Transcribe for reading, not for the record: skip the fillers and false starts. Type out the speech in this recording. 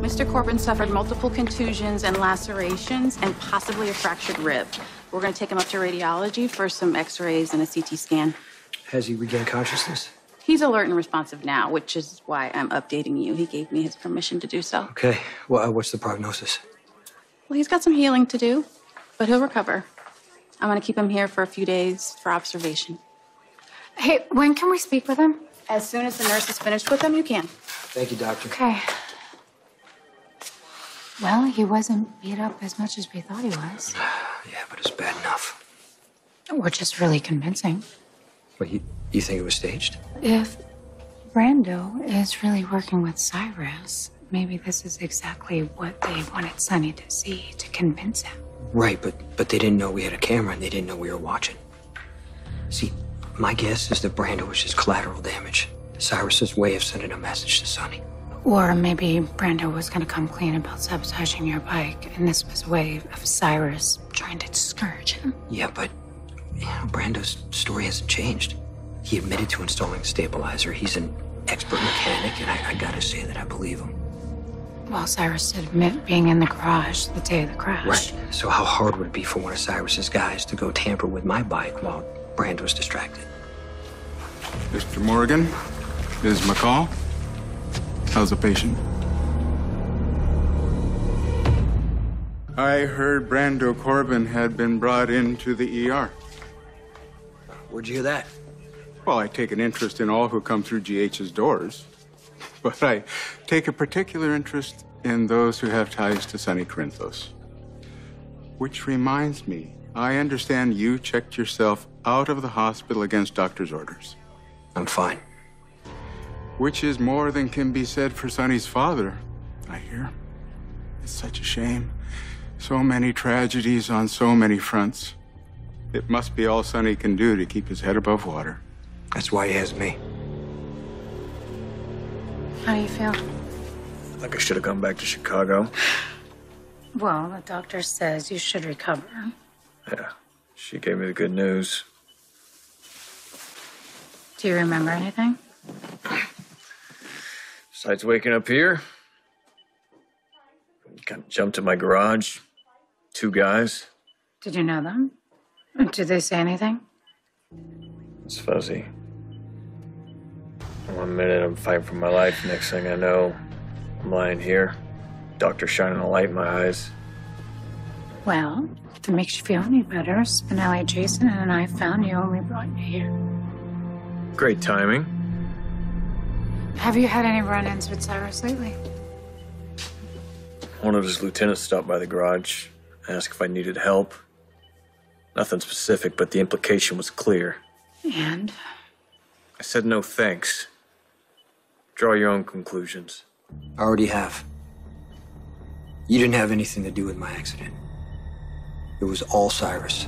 Mr. Corbin suffered multiple contusions and lacerations and possibly a fractured rib. We're going to take him up to radiology for some x-rays and a CT scan. Has he regained consciousness? He's alert and responsive now, which is why I'm updating you. He gave me his permission to do so. Okay. Well, what's the prognosis? Well, he's got some healing to do, but he'll recover. I'm going to keep him here for a few days for observation. Hey, when can we speak with him? As soon as the nurse is finished with him, you can. Thank you, doctor. Okay. Well, he wasn't beat up as much as we thought he was. Yeah, but it's bad enough. Or just really convincing. What, you think it was staged? If Brando is really working with Cyrus, maybe this is exactly what they wanted Sonny to see to convince him. Right, but they didn't know we had a camera and they didn't know we were watching. See, my guess is that Brando was just collateral damage. Cyrus's way of sending a message to Sonny. Or maybe Brando was going to come clean about sabotaging your bike, and this was a way of Cyrus trying to discourage him. Yeah, but Brando's story hasn't changed. He admitted to installing a stabilizer. He's an expert mechanic, and I gotta say that I believe him. Well, Cyrus did admit being in the garage the day of the crash. Right. So how hard would it be for one of Cyrus's guys to go tamper with my bike while Brando's distracted? Mr. Morgan, Ms. McCall, how's the patient? I heard Brando Corbin had been brought into the ER. Where'd you hear that? Well, I take an interest in all who come through GH's doors, but I take a particular interest in those who have ties to Sonny Corinthos. Which reminds me, I understand you checked yourself out of the hospital against doctor's orders. I'm fine. Which is more than can be said for Sonny's father, I hear. It's such a shame. So many tragedies on so many fronts. It must be all Sonny can do to keep his head above water. That's why he has me. How do you feel? Like I should have gone back to Chicago. Well, the doctor says you should recover. Yeah, she gave me the good news. Do you remember anything? Besides waking up here, kind of jumped in my garage. 2 guys. Did you know them? Did they say anything? It's fuzzy. One minute I'm fighting for my life. Next thing I know, I'm lying here. Doctor shining a light in my eyes. Well, if it makes you feel any better, Spinelli, Jason, and I found you and we brought you here. Great timing. Have you had any run-ins with Cyrus lately? One of his lieutenants stopped by the garage, asked if I needed help. Nothing specific, but the implication was clear. And? I said no thanks. Draw your own conclusions. I already have. You didn't have anything to do with my accident. It was all Cyrus.